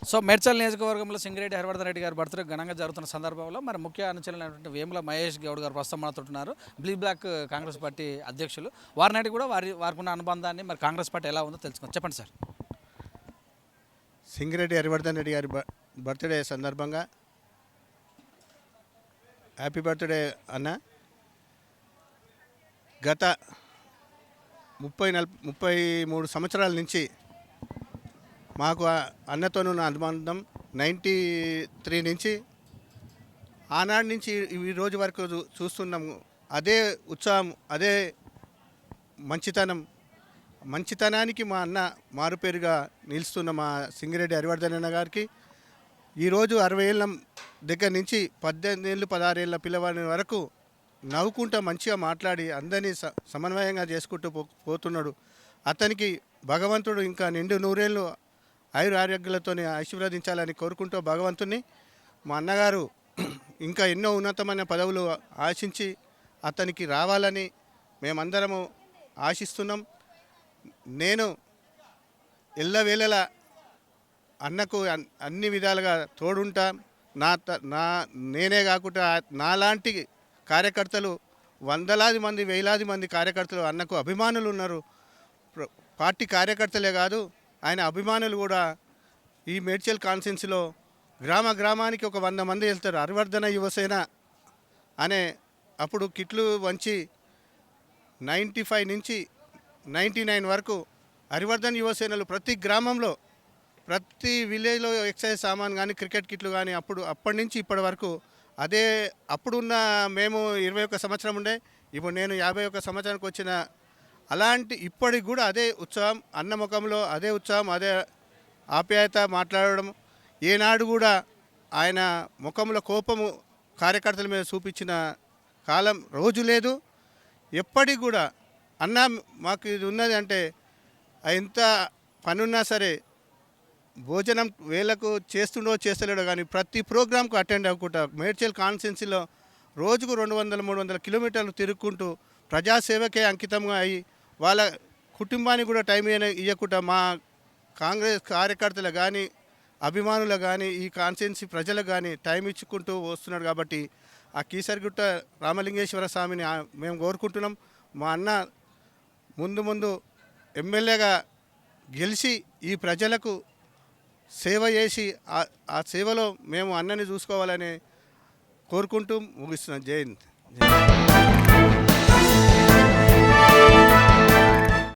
So Medchal నియోజకవర్గంలో సింగిరెడ్డి హరివర్ధన్ రెడ్డి గారి birthday ఘనంగా జరుగుతున్న సందర్భంలో మరి ముఖ్య అనుచరులైనటువంటి వేముల మహేష్ గౌడ్ గారు ప్రస్తుతం మనతోంటున్నారు. బ్లాక్ కాంగ్రెస్ పార్టీ అధ్యక్షులు. వారినాటి కూడా వారికి ఉన్న అనుబంధాన్ని మరి కాంగ్రెస్ పార్టీ ఎలా ఉందో తెలుసుకుందాం. చెప్పండి సార్. సింగిరెడ్డి హరివర్ధన్ రెడ్డి గారి బర్త్డే సందర్భంగా హ్యాపీ బర్త్డే అన్న. గత 33 సంవత్సరాల నుంచి మాకు అన్నతోనున్న అనుబంధం 93 నుంచి ఆనాటి నుంచి ఈ రోజు వరకు చూస్తున్నాము. అదే ఉత్సాహం, అదే మంచితనానికి మా అన్న మారుపేరుగా నిలుస్తున్న మా సింగిరెడ్డి హరివర్ధన్ అన్న గారికి ఈరోజు 60 ఏళ్ళ దగ్గర నుంచి 18 ఏళ్ళు 16 ఏళ్ళ పిల్లవాడి వరకు నవ్వుకుంటూ మంచిగా మాట్లాడి అందరినీ సమన్వయంగా చేసుకుంటూ పోతున్నాడు. అతనికి భగవంతుడు ఇంకా నిండు నూరేళ్ళు ఆయురారోగ్యాలతో ఆశీర్వదించాలని కోరుకుంటూ భగవంతుని మా అన్నగారు ఇంకా ఎన్నో ఉన్నతమైన పదవులు ఆశించి అతనికి రావాలని మేమందరము ఆశిస్తున్నాం. నేను ఎల్లవేళలా అన్నకు అన్ని విధాలుగా తోడుంటా. నేనే కాకుండా నాలాంటి కార్యకర్తలు వందలాది మంది వేలాది మంది కార్యకర్తలు అన్నకు అభిమానులు ఉన్నారు. పార్టీ కార్యకర్తలే కాదు, ఆయన అభిమానులు కూడా ఈ మేడ్చల్ కాన్స్టిట్యున్సీలో గ్రామానికి ఒక 100 మంది వెళ్తారు. హరివర్ధన యువసేన అనే అప్పుడు కిట్లు వంచి 95 నుంచి 99 వరకు హరివర్ధన్ యువసేనలు ప్రతి గ్రామంలో ప్రతి విలేజ్లో ఎక్సైజ్ సామాన్ కానీ క్రికెట్ కిట్లు కానీ అప్పటి నుంచి ఇప్పటి వరకు అదే. అప్పుడున్న మేము 21 సంవత్సరం ఉండే, ఇప్పుడు నేను 51 సంవత్సరానికి వచ్చిన. అలాంటి ఇప్పటికి కూడా అదే ఉత్సాహం, అన్న ముఖంలో అదే ఉత్సాహం, అదే ఆప్యాయత మాట్లాడడం. ఏనాడు కూడా ఆయన ముఖంలో కోపము కార్యకర్తల మీద చూపించిన కాలం రోజు లేదు. ఎప్పటికి కూడా అన్న మాకు ఇది ఉన్నది అంటే ఎంత పనున్నా సరే భోజనం వేళకు చేస్తలేడో కానీ ప్రతి ప్రోగ్రాంకు అటెండ్ అవ్వకుండా మేడ్చల్ కాన్స్టిట్యున్సీలో రోజుకు 200-300 కిలోమీటర్లు తిరుగుకుంటూ ప్రజాసేవకే అంకితంగా అయ్యి వాళ్ళ కుటుంబానికి కూడా టైం ఇవ్వకుండా మా కాంగ్రెస్ కార్యకర్తలు కానీ అభిమానులు కానీ ఈ కాన్స్టిట్యున్సీ ప్రజలకు కానీ టైం ఇచ్చుకుంటూ వస్తున్నాడు. కాబట్టి ఆ కీసరిగుట్ట రామలింగేశ్వర స్వామిని మేము కోరుకుంటున్నాం. మా అన్న ముందు ఎమ్మెల్యేగా గెలిచి ఈ ప్రజలకు సేవ చేసి ఆ సేవలో మేము అన్నని చూసుకోవాలని కోరుకుంటూ ముగిస్తున్నాం. జై హింద్.